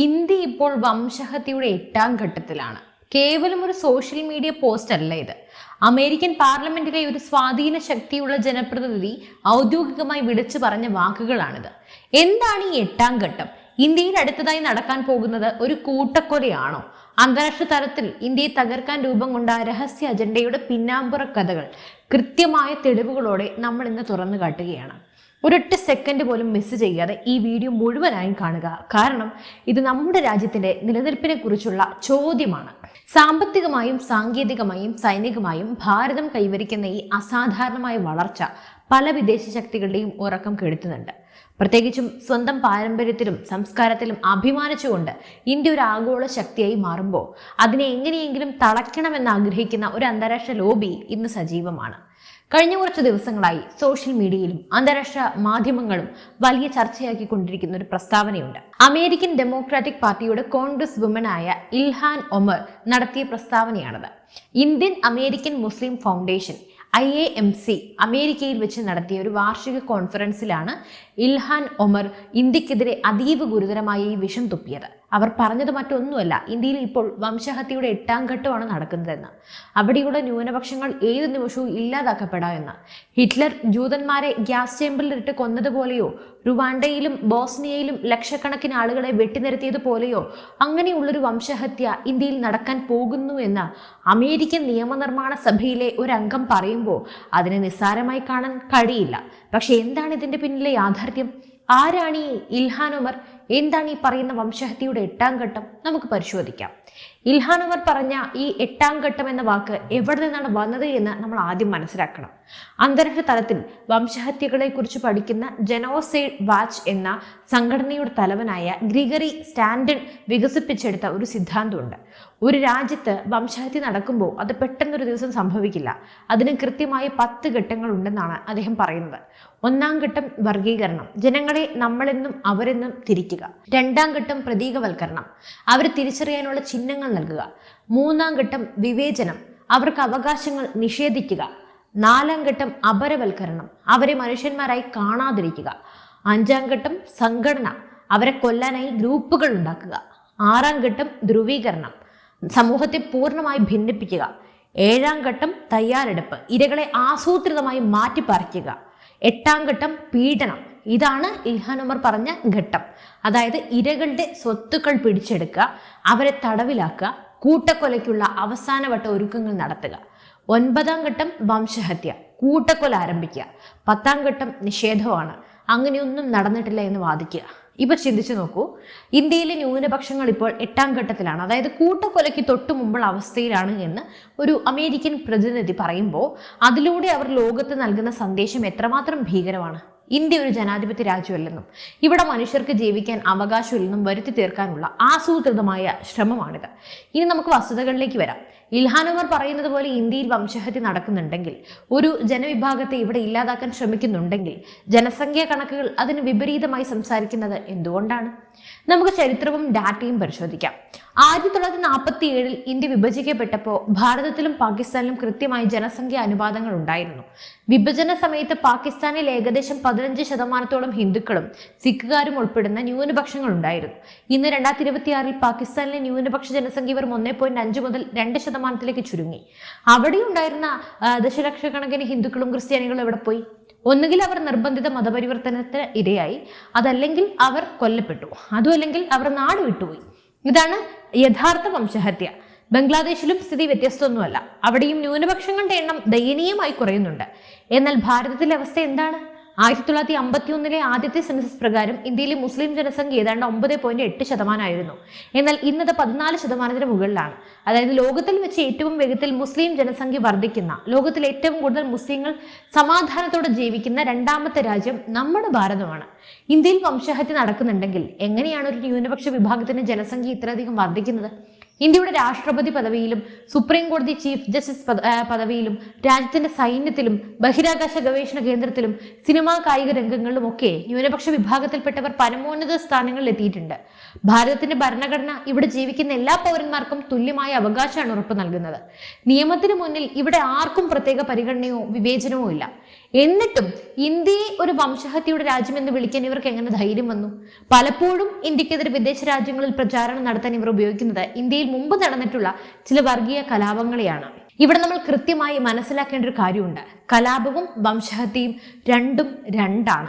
India ഇപ്പോൾ വംശഹത്യയുടെ 8ാം ഘട്ടത്തിലാണ്. കേവലം ഒരു സോഷ്യൽ മീഡിയ പോസ്റ്റ് അല്ല ഇത്. അമേരിക്കൻ പാർലമെന്റിലെ ഒരു സ്വാധീന ശക്തിയുള്ള ജനപ്രതിനിധി ഔദ്യോഗികമായി വിളിച്ചു പറഞ്ഞ വാക്കുകളാണിത്. എന്താണ് ഈ 8ാം ഘട്ടം? ഇന്ത്യയിൽ അടുത്തതായി നടക്കാൻ പോകുന്നത് ഒരു കൂട്ടക്കൊലയാണോ? അന്താരാഷ്ട്ര തലത്തിൽ ഇന്ത്യയെ തകർക്കാൻ രൂപം കൊണ്ട രഹസ്യ അജണ്ടയുടെ പിന്നാമ്പുറ കഥകൾ കൃത്യമായ തെളിവുകളോടെ നമ്മൾ ഇന്ന് തുറന്നു കാട്ടുകയാണ്. ഒരൊറ്റ സെക്കൻഡ് പോലും മിസ് ചെയ്യാതെ ഈ വീഡിയോ മുഴുവനായും കാണുക. കാരണം ഇത് നമ്മുടെ രാജ്യത്തിന്റെ നിലനിൽപ്പിനെ കുറിച്ചുള്ള ചോദ്യമാണ്. സാമ്പത്തികമായും സാങ്കേതികമായും സൈനികമായും ഭാരതം കൈവരിക്കുന്ന ഈ അസാധാരണമായ വളർച്ച പല വിദേശ ശക്തികളുടെയും ഉറക്കം കെടുത്തുന്നുണ്ട്. പ്രത്യേകിച്ചും സ്വന്തം പാരമ്പര്യത്തിലും സംസ്കാരത്തിലും അഭിമാനിച്ചുകൊണ്ട് ഇന്ത്യ ഒരു ആഗോള ശക്തിയായി മാറുമ്പോൾ അതിനെ എങ്ങനെയെങ്കിലും തളയ്ക്കണമെന്ന് ആഗ്രഹിക്കുന്ന ഒരു അന്താരാഷ്ട്ര ലോബി ഇന്ന് സജീവമാണ്. കഴിഞ്ഞ കുറച്ച് ദിവസങ്ങളായി സോഷ്യൽ മീഡിയയിലും അന്താരാഷ്ട്ര മാധ്യമങ്ങളും വലിയ ചർച്ചയാക്കിക്കൊണ്ടിരിക്കുന്ന ഒരു പ്രസ്താവനയുണ്ട്. അമേരിക്കൻ ഡെമോക്രാറ്റിക് പാർട്ടിയുടെ കോൺഗ്രസ് വുമനായ ഇൽഹാൻ ഒമർ നടത്തിയ പ്രസ്താവനയാണത്. Indian American Muslim foundation IAMC അമേരിക്കയിൽ വെച്ച് നടത്തിയ ഒരു വാർഷിക കോൺഫറൻസിലാണ് ഇൽഹാൻ ഒമർ ഇന്ത്യക്കെതിരെ അതീവ ഗുരുതരമായ ഈ വിഷം തുപ്പിയത്. അവർ പറഞ്ഞത് മറ്റൊന്നുമല്ല, ഇന്ത്യയിൽ ഇപ്പോൾ വംശഹത്യയുടെ 8ാം ഘട്ടമാണ് നടക്കുന്നതെന്ന്. അവിടെയുള്ള ന്യൂനപക്ഷങ്ങൾ ഏത് നിമിഷവും ഇല്ലാതാക്കപ്പെടാമെന്ന്. ഹിറ്റ്ലർ ജൂതന്മാരെ ഗ്യാസ് ചേമ്പറിലിട്ട് കൊന്നതുപോലെയോ റുവാണ്ടയിലും ബോസ്നിയയിലും ലക്ഷക്കണക്കിന് ആളുകളെ വെട്ടിനിരത്തിയതുപോലെയോ അങ്ങനെയുള്ളൊരു വംശഹത്യ ഇന്ത്യയിൽ നടക്കാൻ പോകുന്നു എന്ന് അമേരിക്കൻ നിയമനിർമ്മാണ സഭയിലെ ഒരു അംഗം പറയുമ്പോൾ അതിനെ നിസ്സാരമായി കാണാൻ കഴിയില്ല. പക്ഷെ എന്താണ് ഇതിന്റെ പിന്നിലെ യാഥാർത്ഥ്യം? ആരാണ് ഈ ഇൽഹാൻ ഒമർ? എന്താണ് ഈ പറയുന്ന വംശഹത്യയുടെ 8ാം ഘട്ടം? നമുക്ക് പരിശോധിക്കാം. ഇൽഹാൻ ഒമർ പറഞ്ഞ ഈ 8ാം ഘട്ടം എന്ന വാക്ക് എവിടെ നിന്നാണ് വന്നത് എന്ന് നമ്മൾ ആദ്യം മനസ്സിലാക്കണം. അന്താരാഷ്ട്ര തലത്തിൽ വംശഹത്യകളെ കുറിച്ച് പഠിക്കുന്ന ജനോസൈഡ് വാച്ച് എന്ന സംഘടനയുടെ തലവനായ ഗ്രിഗറി സ്റ്റാൻഡൺ വികസിപ്പിച്ചെടുത്ത ഒരു സിദ്ധാന്തമുണ്ട്. ഒരു രാജ്യത്ത് വംശഹത്യ നടക്കുമ്പോൾ അത് പെട്ടെന്നൊരു ദിവസം സംഭവിക്കില്ല. അതിന് കൃത്യമായ 10 ഘട്ടങ്ങൾ ഉണ്ടെന്നാണ് അദ്ദേഹം പറയുന്നത്. 1ാം ഘട്ടം വർഗീകരണം, ജനങ്ങളെ നമ്മളെന്നും അവരെന്നും തിരിക്കുക. 2ാം ഘട്ടം പ്രതീകവൽക്കരണം, അവരെ തിരിച്ചറിയാനുള്ള ചിഹ്നങ്ങൾ നൽകുക. 3ാം ഘട്ടം വിവേചനം, അവർക്ക് അവകാശങ്ങൾ നിഷേധിക്കുക. 4ാം ഘട്ടം അപരവൽക്കരണം, അവരെ മനുഷ്യന്മാരായി കാണാതിരിക്കുക. 5ാം ഘട്ടം സംഘടന, അവരെ കൊല്ലാനായി ഗ്രൂപ്പുകൾ ഉണ്ടാക്കുക. 6ാം ഘട്ടം ധ്രുവീകരണം, സമൂഹത്തെ പൂർണ്ണമായി ഭിന്നിപ്പിക്കുക. 7ാം ഘട്ടം തയ്യാറെടുപ്പ്, ഇരകളെ ആസൂത്രിതമായി മാറ്റിപ്പറിക്കുക. 8ാം ഘട്ടം പീഡനം. ഇതാണ് ഇൽഹാൻ ഒമർ പറഞ്ഞ ഘട്ടം. അതായത് ഇരകളുടെ സ്വത്തുക്കൾ പിടിച്ചെടുക്കുക, അവരെ തടവിലാക്കുക, കൂട്ടക്കൊലയ്ക്കുള്ള അവസാനവട്ട ഒരുക്കങ്ങൾ നടത്തുക. 9ാം ഘട്ടം വംശഹത്യ, കൂട്ടക്കൊല ആരംഭിക്കുക. 10ാം ഘട്ടം നിഷേധമാണ്, അങ്ങനെയൊന്നും നടന്നിട്ടില്ല എന്ന് വാദിക്കുക. ഇപ്പൊ ചിന്തിച്ചു നോക്കൂ, ഇന്ത്യയിലെ ന്യൂനപക്ഷങ്ങൾ ഇപ്പോൾ 8ാം ഘട്ടത്തിലാണ്, അതായത് കൂട്ടക്കൊലയ്ക്ക് തൊട്ടു മുമ്പുള്ള അവസ്ഥയിലാണ് എന്ന് ഒരു അമേരിക്കൻ പ്രതിനിധി പറയുമ്പോൾ അതിലൂടെ അവർ ലോകത്ത് നൽകുന്ന സന്ദേശം എത്രമാത്രം ഭീകരമാണ്. ഇന്ത്യ ഒരു ജനാധിപത്യ രാജ്യമല്ലെന്നും ഇവിടെ മനുഷ്യർക്ക് ജീവിക്കാൻ അവകാശമില്ലെന്നും വരുത്തി തീർക്കാനുള്ള ആസൂത്രിതമായ ശ്രമമാണിത്. ഇനി നമുക്ക് വസ്തുതകളിലേക്ക് വരാം. ഇൽഹാൻ ഒമർ പറയുന്നത് പോലെ ഇന്ത്യയിൽ വംശഹത്യ നടക്കുന്നുണ്ടെങ്കിൽ, ഒരു ജനവിഭാഗത്തെ ഇവിടെ ഇല്ലാതാക്കാൻ ശ്രമിക്കുന്നുണ്ടെങ്കിൽ ജനസംഖ്യാ കണക്കുകൾ അതിന് വിപരീതമായി സംസാരിക്കുന്നത് എന്തുകൊണ്ടാണ്? നമുക്ക് ചരിത്രവും ഡാറ്റയും പരിശോധിക്കാം. 1947 ഇന്ത്യ വിഭജിക്കപ്പെട്ടപ്പോൾ ഭാരതത്തിലും പാകിസ്ഥാനിലും കൃത്യമായി ജനസംഖ്യാ അനുപാതങ്ങൾ ഉണ്ടായിരുന്നു. വിഭജന സമയത്ത് പാകിസ്ഥാനിൽ ഏകദേശം 15% ഹിന്ദുക്കളും സിഖുകാരും ഉൾപ്പെടുന്ന ന്യൂനപക്ഷങ്ങൾ ഉണ്ടായിരുന്നു. ഇന്ന് 2026 പാകിസ്ഥാനിലെ ന്യൂനപക്ഷ ജനസംഖ്യ വെറും 1.5 മുതൽ 2% ചുരുങ്ങി. അവിടെ ഉണ്ടായിരുന്ന ദശലക്ഷക്കണക്കിന് ഹിന്ദുക്കളും ക്രിസ്ത്യാനികളും എവിടെ പോയി? ഒന്നുകിൽ അവർ നിർബന്ധിത മതപരിവർത്തനത്തിന് ഇരയായി, അതല്ലെങ്കിൽ അവർ കൊല്ലപ്പെട്ടു, അതുമല്ലെങ്കിൽ അവർ നാട് വിട്ടുപോയി. ഇതാണ് യഥാർത്ഥ വംശഹത്യ. ബംഗ്ലാദേശിലും സ്ഥിതി വ്യത്യസ്തമൊന്നുമല്ല. അവിടെയും ന്യൂനപക്ഷങ്ങളുടെ എണ്ണം ദയനീയമായി കുറയുന്നുണ്ട്. എന്നാൽ ഭാരതത്തിലെ അവസ്ഥ എന്താണ്? 1951 ആദ്യത്തെ സെൻസസ് പ്രകാരം ഇന്ത്യയിലെ മുസ്ലിം ജനസംഖ്യ ഏതാണ്ട് 9.8% ആയിരുന്നു. എന്നാൽ ഇന്നത് 14% മുകളിലാണ്. അതായത് ലോകത്തിൽ വെച്ച് ഏറ്റവും വേഗത്തിൽ മുസ്ലിം ജനസംഖ്യ വർദ്ധിക്കുന്ന, ലോകത്തിൽ ഏറ്റവും കൂടുതൽ മുസ്ലിങ്ങൾ സമാധാനത്തോടെ ജീവിക്കുന്ന 2ാമത്തെ രാജ്യം നമ്മുടെ ഭാരതമാണ്. ഇന്ത്യയിൽ വംശഹത്യ നടക്കുന്നുണ്ടെങ്കിൽ എങ്ങനെയാണ് ഒരു ന്യൂനപക്ഷ വിഭാഗത്തിന്റെ ജനസംഖ്യ ഇത്രയധികം വർദ്ധിക്കുന്നത്? ഇന്ത്യയുടെ രാഷ്ട്രപതി പദവിയിലും സുപ്രീം കോടതി ചീഫ് ജസ്റ്റിസ് പദവിയിലും രാജ്യത്തിന്റെ സൈന്യത്തിലും ബഹിരാകാശ ഗവേഷണ കേന്ദ്രത്തിലും സിനിമാ കായിക രംഗങ്ങളിലും ഒക്കെ ന്യൂനപക്ഷ വിഭാഗത്തിൽപ്പെട്ടവർ പരമോന്നത സ്ഥാനങ്ങളിൽ എത്തിയിട്ടുണ്ട്. ഭാരതത്തിന്റെ ഭരണഘടന ഇവിടെ ജീവിക്കുന്ന എല്ലാ പൗരന്മാർക്കും തുല്യമായ അവകാശമാണ് ഉറപ്പു നൽകുന്നത്. നിയമത്തിന് മുന്നിൽ ഇവിടെ ആർക്കും പ്രത്യേക പരിഗണനയോ വിവേചനമോ ഇല്ല. എന്നിട്ടും ഇന്ത്യയെ ഒരു വംശഹത്യയുടെ രാജ്യമെന്ന് വിളിക്കാൻ ഇവർക്ക് എങ്ങനെ ധൈര്യം വന്നു? പലപ്പോഴും ഇന്ത്യക്കെതിരെ വിദേശ രാജ്യങ്ങളിൽ പ്രചാരണം നടത്താൻ ഇവർ ഉപയോഗിക്കുന്നത് ഇന്ത്യയിൽ മുമ്പ് നടന്നിട്ടുള്ള ചില വർഗീയ കലാപങ്ങളെയാണ്. ഇവിടെ നമ്മൾ കൃത്യമായി മനസ്സിലാക്കേണ്ട ഒരു കാര്യമുണ്ട്. കലാപവും വംശഹത്യയും രണ്ടും രണ്ടാണ്.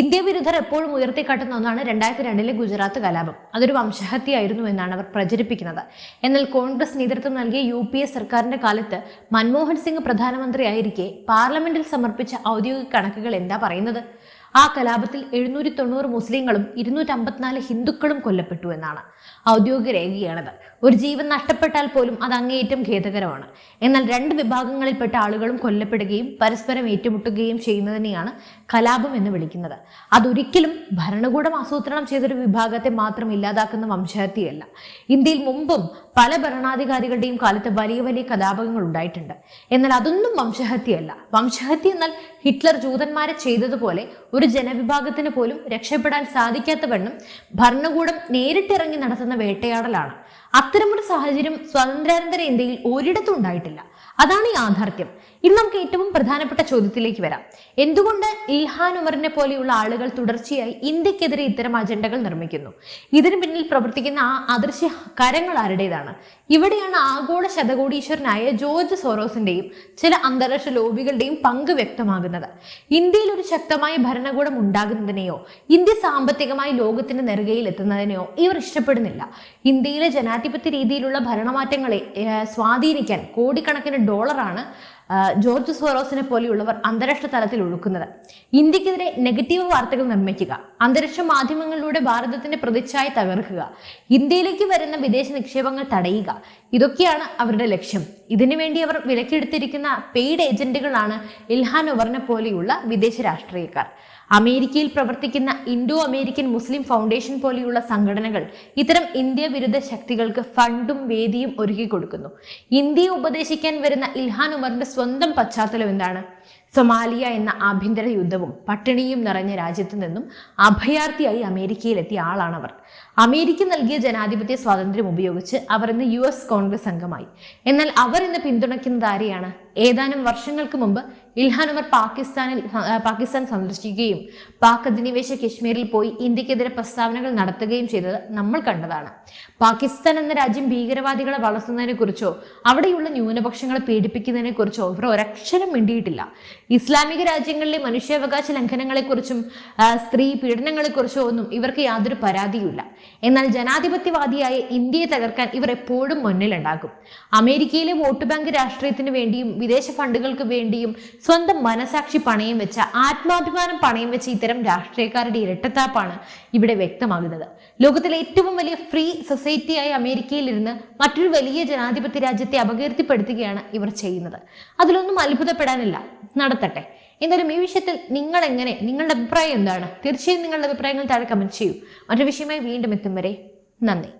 ഇന്ത്യ വിരുദ്ധർ എപ്പോഴും ഉയർത്തിക്കാട്ടുന്ന ഒന്നാണ് 2002 ഗുജറാത്ത് കലാപം. അതൊരു വംശഹത്യയായിരുന്നു എന്നാണ് അവർ പ്രചരിപ്പിക്കുന്നത്. എന്നാൽ കോൺഗ്രസ് നേതൃത്വം നൽകിയ UPA സർക്കാരിന്റെ കാലത്ത് മൻമോഹൻ സിംഗ് പ്രധാനമന്ത്രിയായിരിക്കെ പാർലമെന്റിൽ സമർപ്പിച്ച ഔദ്യോഗിക കണക്കുകൾ എന്താ പറയുന്നത്? ആ കലാപത്തിൽ 790 മുസ്ലിങ്ങളും 254 ഹിന്ദുക്കളും കൊല്ലപ്പെട്ടു എന്നാണ് ഔദ്യോഗിക രേഖയാണത്. ഒരു ജീവൻ നഷ്ടപ്പെട്ടാൽ പോലും അത് അങ്ങേയറ്റം ഖേദകരമാണ്. എന്നാൽ രണ്ട് വിഭാഗങ്ങളിൽപ്പെട്ട ആളുകളും കൊല്ലപ്പെടുകയും പരസ്പരം ഏറ്റുമുട്ടുകയും ചെയ്യുന്നതിനെയാണ് കലാപം എന്ന് വിളിക്കുന്നത്. അതൊരിക്കലും ഭരണകൂടം ആസൂത്രണം ചെയ്തൊരു വിഭാഗത്തെ മാത്രം ഇല്ലാതാക്കുന്ന വംശഹത്യയല്ല. ഇന്ത്യയിൽ മുമ്പും പല ഭരണാധികാരികളുടെയും കാലത്ത് വലിയ വലിയ കലാപങ്ങൾ ഉണ്ടായിട്ടുണ്ട്. എന്നാൽ അതൊന്നും വംശഹത്യയല്ല. വംശഹത്യ എന്നാൽ ഹിറ്റ്ലർ ജൂതന്മാരെ ചെയ്തതുപോലെ ഒരു ജനവിഭാഗത്തിന് പോലും രക്ഷപ്പെടാൻ സാധിക്കാത്തവണ്ണം ഭരണകൂടം നേരിട്ടിറങ്ങി നടത്തുന്ന വേട്ടയാടലാണ്. അത്തരമൊരു സാഹചര്യം സ്വാതന്ത്ര്യാനന്തര ഇന്ത്യയിൽ ഒരിടത്തും ഉണ്ടായിട്ടില്ല. അതാണ് യാഥാർത്ഥ്യം. ഇനി നമുക്ക് ഏറ്റവും പ്രധാനപ്പെട്ട ചോദ്യത്തിലേക്ക് വരാം. എന്തുകൊണ്ട് ഇൽഹാൻ ഉമറിനെ പോലെയുള്ള ആളുകൾ തുടർച്ചയായി ഇന്ത്യക്കെതിരെ ഇത്തരം അജണ്ടകൾ നിർമ്മിക്കുന്നു? ഇതിന് പിന്നിൽ പ്രവർത്തിക്കുന്ന ആ അദൃശ്യ കരങ്ങൾ ആരുടേതാണ്? ഇവിടെയാണ് ആഗോള ശതകോടീശ്വരനായ ജോർജ് സോറോസിന്റെയും ചില അന്താരാഷ്ട്ര ലോബികളുടെയും പങ്ക് വ്യക്തമാകുന്നത്. ഇന്ത്യയിൽ ഒരു ശക്തമായ ഭരണകൂടം ഉണ്ടാകുന്നതിനെയോ ഇന്ത്യ സാമ്പത്തികമായി ലോകത്തിന്റെ നെറുകയിൽ എത്തുന്നതിനെയോ ഇവർ ഇഷ്ടപ്പെടുന്നില്ല. ഇന്ത്യയിലെ ജനാധിപത്യ രീതിയിലുള്ള ഭരണമാറ്റങ്ങളെ സ്വാധീനിക്കാൻ കോടിക്കണക്കിന് ഡോളറാണ് ജോർജ് സോറോസിനെ പോലെയുള്ളവർ അന്താരാഷ്ട്ര തലത്തിൽ ഒഴുക്കുന്നത്. ഇന്ത്യക്കെതിരെ നെഗറ്റീവ് വാർത്തകൾ നിർമ്മിക്കുക, അന്താരാഷ്ട്ര മാധ്യമങ്ങളിലൂടെ ഭാരതത്തിന്റെ പ്രതിച്ഛായ തകർക്കുക, ഇന്ത്യയിലേക്ക് വരുന്ന വിദേശ നിക്ഷേപങ്ങൾ തടയുക, ഇതൊക്കെയാണ് അവരുടെ ലക്ഷ്യം. ഇതിനുവേണ്ടി അവർ വിലക്കെടുത്തിരിക്കുന്ന പെയ്ഡ് ഏജന്റുകളാണ് ഇൽഹാൻ ഉമറിനെ പോലെയുള്ള വിദേശ രാഷ്ട്രീയക്കാർ. അമേരിക്കയിൽ പ്രവർത്തിക്കുന്ന ഇൻഡോ അമേരിക്കൻ മുസ്ലിം ഫൗണ്ടേഷൻ പോലെയുള്ള സംഘടനകൾ ഇത്തരം ഇന്ത്യ വിരുദ്ധ ശക്തികൾക്ക് ഫണ്ടും വേദിയും ഒരുക്കി കൊടുക്കുന്നു. ഇന്ത്യയെ ഉപദേശിക്കാൻ വരുന്ന ഇൽഹാൻ ഉമറിന്റെ സ്വന്തം പശ്ചാത്തലം എന്താണ്? സൊമാലിയ എന്ന ആഭ്യന്തര യുദ്ധവും പട്ടിണിയും നിറഞ്ഞ രാജ്യത്ത് നിന്നും അഭയാർത്ഥിയായി അമേരിക്കയിലെത്തിയ ആളാണവർ. അമേരിക്ക നൽകിയ ജനാധിപത്യ സ്വാതന്ത്ര്യം ഉപയോഗിച്ച് അവർ ഇന്ന് US കോൺഗ്രസ് അംഗമായി. എന്നാൽ അവർ ഇന്ന് പിന്തുണയ്ക്കുന്നത് ആരെയാണ്? ഏതാനും വർഷങ്ങൾക്ക് മുമ്പ് ഇൽഹാൻ ഉമർ പാകിസ്ഥാൻ സന്ദർശിക്കുകയും പാക് അധിനിവേശ കശ്മീരിൽ പോയി ഇന്ത്യക്കെതിരെ പ്രസ്താവനകൾ നടത്തുകയും ചെയ്തത് നമ്മൾ കണ്ടതാണ്. പാകിസ്ഥാൻ എന്ന രാജ്യം ഭീകരവാദികളെ വളർത്തുന്നതിനെ കുറിച്ചോ അവിടെയുള്ള ന്യൂനപക്ഷങ്ങളെ പീഡിപ്പിക്കുന്നതിനെ കുറിച്ചോ ഇവർ ഒരക്ഷരം മിണ്ടിയിട്ടില്ല. ഇസ്ലാമിക രാജ്യങ്ങളിലെ മനുഷ്യാവകാശ ലംഘനങ്ങളെക്കുറിച്ചും സ്ത്രീ പീഡനങ്ങളെക്കുറിച്ചോ ഒന്നും ഇവർക്ക് യാതൊരു പരാതിയുമില്ല. എന്നാൽ ജനാധിപത്യവാദിയായ ഇന്ത്യയെ തകർക്കാൻ ഇവർ എപ്പോഴും മുന്നിലുണ്ടാകും. അമേരിക്കയിലെ വോട്ട് ബാങ്ക് രാഷ്ട്രീയത്തിന് വേണ്ടിയും വിദേശ ഫണ്ടുകൾക്ക് വേണ്ടിയും സ്വന്തം മനസാക്ഷി പണയം വെച്ച, ആത്മാഭിമാനം പണയം വെച്ച ഇത്തരം രാഷ്ട്രീയക്കാരുടെ ഇരട്ടത്താപ്പാണ് ഇവിടെ വ്യക്തമാകുന്നത്. ലോകത്തിലെ ഏറ്റവും വലിയ ഫ്രീ സൊസൈറ്റിയായ അമേരിക്കയിൽ ഇരുന്ന് മറ്റൊരു വലിയ ജനാധിപത്യ രാജ്യത്തെ അപകീർത്തിപ്പെടുത്തുകയാണ് ഇവർ ചെയ്യുന്നത്. അതിലൊന്നും അത്ഭുതപ്പെടാനില്ല, നടത്തട്ടെ. എന്തായാലും ഈ വിഷയത്തിൽ നിങ്ങളുടെ അഭിപ്രായം എന്താണ്? തീർച്ചയായും നിങ്ങളുടെ അഭിപ്രായങ്ങൾ താഴെ കമന്റ് ചെയ്യൂ. മറ്റൊരു വിഷയമായി വീണ്ടും എത്തും വരെ നന്ദി.